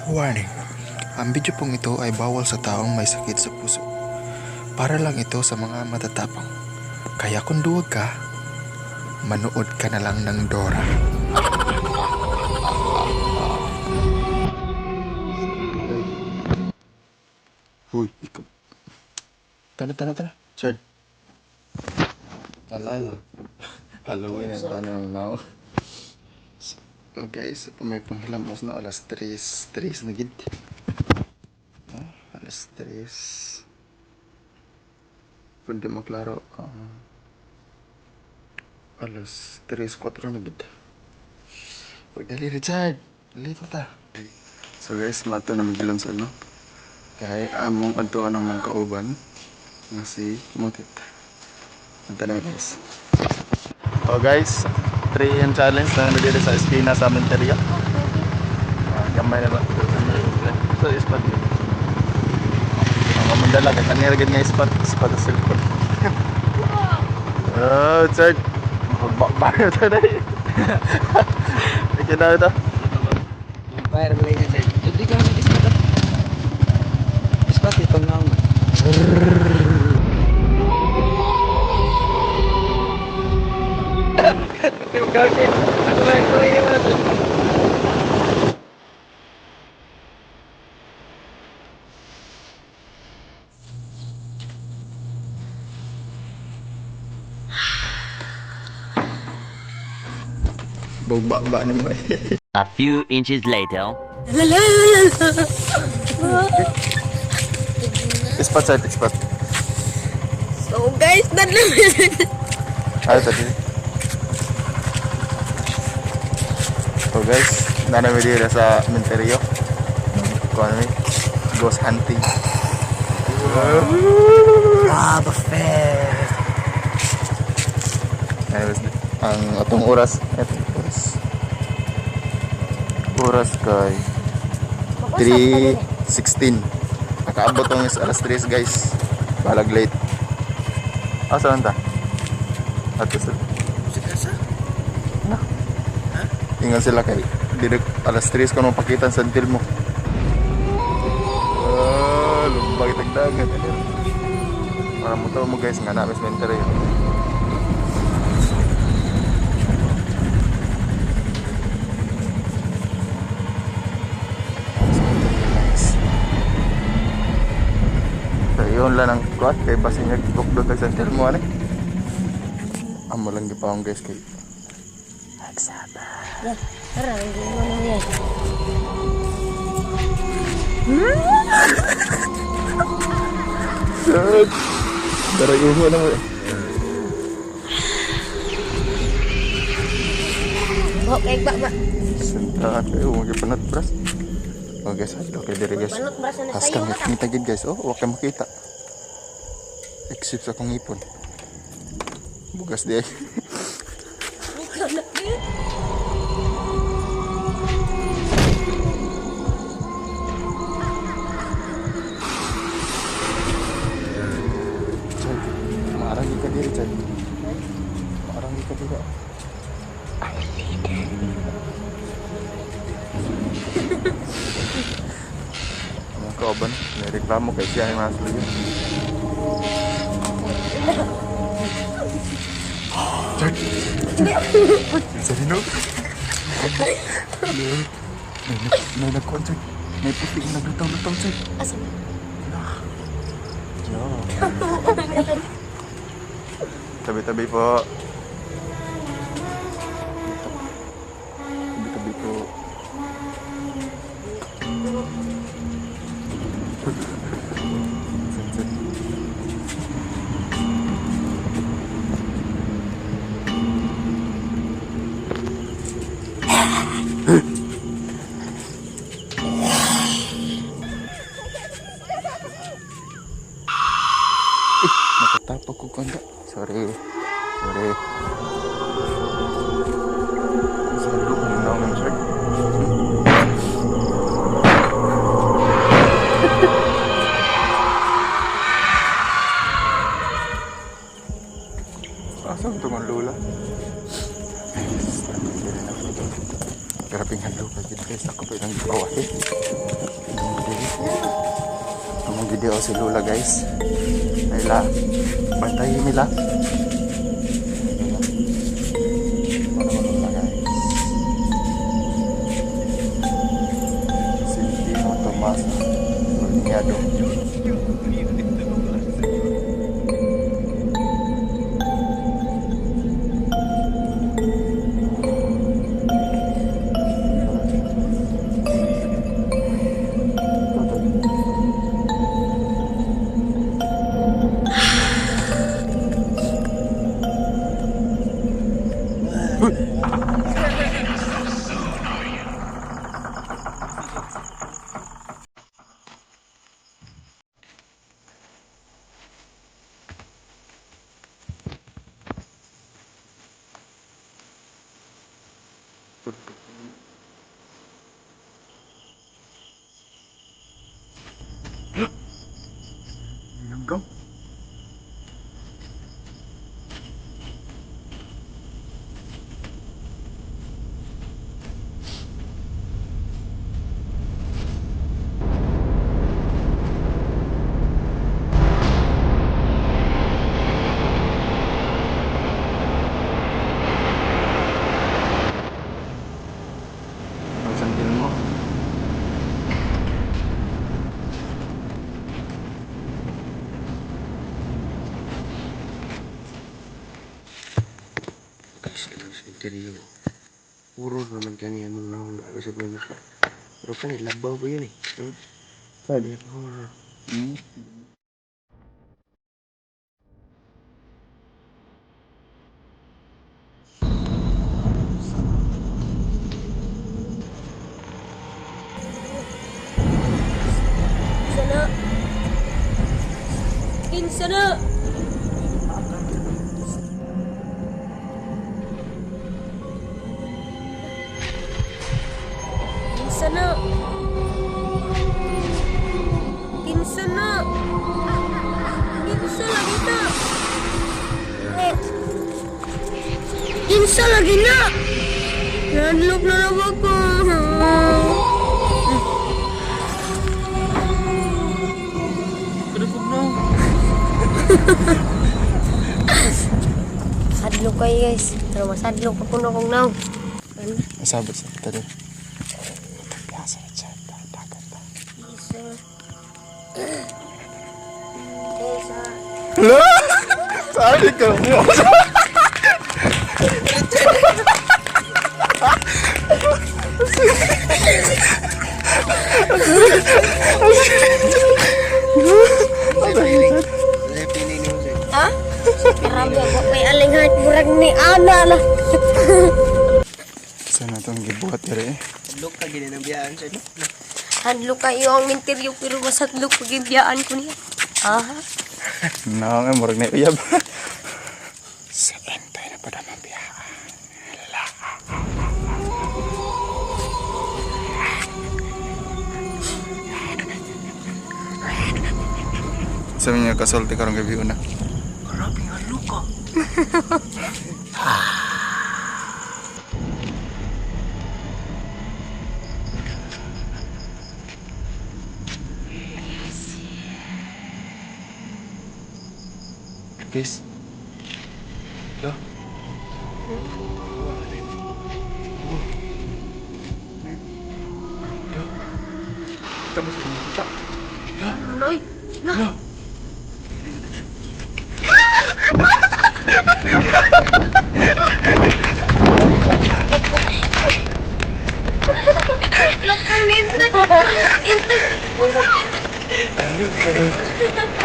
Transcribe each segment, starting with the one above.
Warning, ang video pong ito ay bawal sa taong may sakit sa puso. Para lang ito sa mga matatapang. Kaya kung duwag ka, manood ka na lang ng Dora. Uy, ikaw. Tara. Chard. Alala. Halloween na tanong now. So guys, may panghilamos na alas 3 na gid. Alas 3. Pwede maklaro. Alas 3:04 na gid. Pagdali Richard. Dali ta. So guys, mato na magilon sa ano. Kaya among adtuan ng mga kauban nga si Mutit. Anta na guys. So guys, 3 challenge na nandito sa eskina sa Menteria. Gamay na ba? So spot yun. Ang mandala ka kanira gid nga spot sa cellphone. Oh, Chad. Bayo ta dai. Ikaw na ito. Bayar mo lang yan, sir. Hindi ka naman ispat. Ispat, itong naong. Yung gawin. Ano ba yung tuloy naman ito? Bugba ni mo. A few inches later. Spot side, spot. So guys, Ay, tadi. So guys, nanami dito sa Menterio. Kung ano ghost hunting. Ah, buffet. Anyways, ang atong oras kay 3:16. Nakaabot ang alas 3 guys. Balag late. Saan ta? Ato sila. Ingat sila kay direct alas 3 ko nung pakitan sa until mo. Lumbag itag dagat. Para mo to mo guys nga namin sa Menterio. Yun lang ang kuat kay basin nga gugdog sa center mo ani. Amo lang gipawong guys kay Agsaba. Tara, hindi mo na yan. Darayo mo na mo. Okay, ba. Senta kayo magipanat bras. Oh guys, okay diri guys. Panot brasa na Has sa'yo. kang kita gid guys. Oh, wa ka makita. Except sa kong ipon. Bugas di ay. Marang ka diri, Chad. Marang ka diri. Mga kauban, may reklamo kay siya yung maslo yun. Chad! Sorry no? May nagkuhan, Chad. May puti yung naglutaw-lutaw, Chad. Asa? Tabi-tabi po. Tabi-tabi po. Nakatapag ko kanda. Sorry. video si Lola guys. Ayla, bantayin nila. Lola guys. Sintino Tomas Berniado. Go. Sandil mo. Guys, ito sa interior. Puro naman kami ano na ako sa benar. Pero kan labaw ba yun eh? Pwede. Horror. Sana. Sana. Sana. Sana. Kinsa lagi na. Kinsa lagi na. Nanlok na lang ako. Kadapog na. Sadlo kayo guys. Pero masadlo ka po na kong naw. Masabot sa tadi. Biasa sa dagat. Isa. Isa. Hello? Sorry ka mo. Lepinin mo siya. Ha? Grabe ako kay aling heart burag ni Ana na. Sana itong gibuhat diri eh. Look ka gini ng biyaan siya. Hadlo kayo ang interview pero masadlo pagibiyaan ko niya. Aha. No, nga murag na uyab. Sa entay na pada mabiyahan. Sabi niya kasulti karong gabi una. Grabe nga luka. Guys. Lo. Kamu sudah kita. Noy. Lo.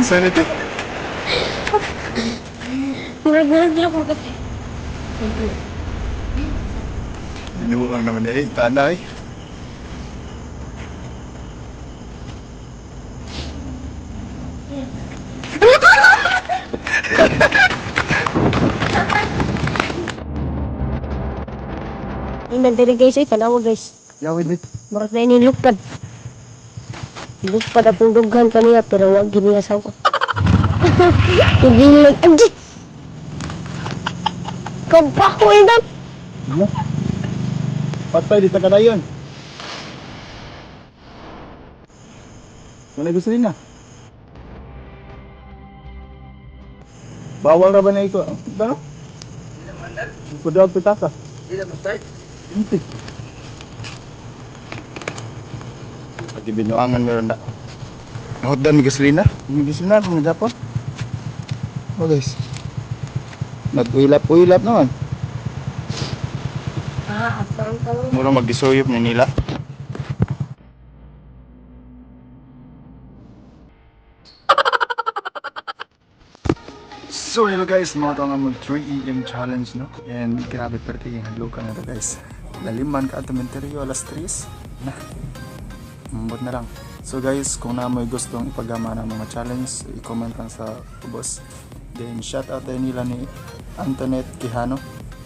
Saan ito? Murag-murag lang ko kasi. Inuwang naman eh, tanay. Indan diri guys ay tanawa guys. Yawid bit. Murag na inilukad. Lukad ang dughan kaniya pero wag giniyasaw ko. Tugilan. Adi! Kabako indan! Patay di tagadayon. Wala gusto nila. Bawal ra ba na ito? Ano? Kudaw pitaka. Hindi na start. Hindi. Pati binuangan meron na. Nahudan may gasolina. May gasolina kung nagapon. Oh guys. Nag-uilap naman. Asang ka. Mura mag-disoyop ni nila. So hello guys, mga nga mag 3 AM challenge no. And grabe perte yung hadlukan na to guys. Laliman ka at menteryo alas 3 na. Mambot na lang. So guys, kung na mo gustong ipagama ng mga challenge, i-comment lang sa boss. Then shout out tayo nila ni Antoinette Quijano.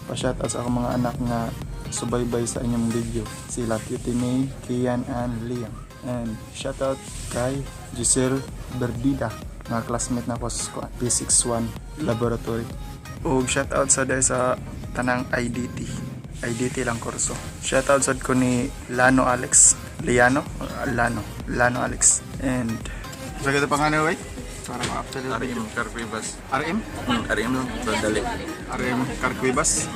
Pa-shout out sa akong mga anak nga subaybay sa inyong video. Sila Cutie May, Kian, and Liam. And shout out kay Giselle Berdida, mga classmate na ko sa P61 Laboratory. O shout out sa dahil sa tanang IDT lang kurso. Shout out sa ko ni Lano Alex, Lano Alex. And sa ganda pangalan wait? Para ma-update RM Carquibas. RM? RM lang, dali. RM Carquibas.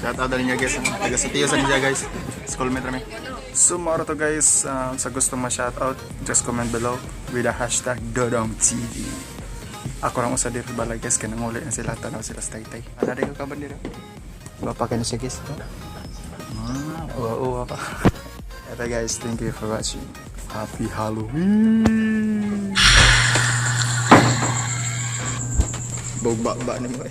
Shout out din niya guys, taga sa tiyo sa niya guys. Schoolmate rami. So maro to guys, sa gusto ma-shout out, just comment below with the hashtag DodongTV. Ako lang usa dito balay guys, kanang uli na sila, tanaw sila sa taytay. Ano rin ka ba dito? Bapa ka na siya guys. Oo pa. Ito guys, thank you for watching. Happy Halloween! Bogba ni mo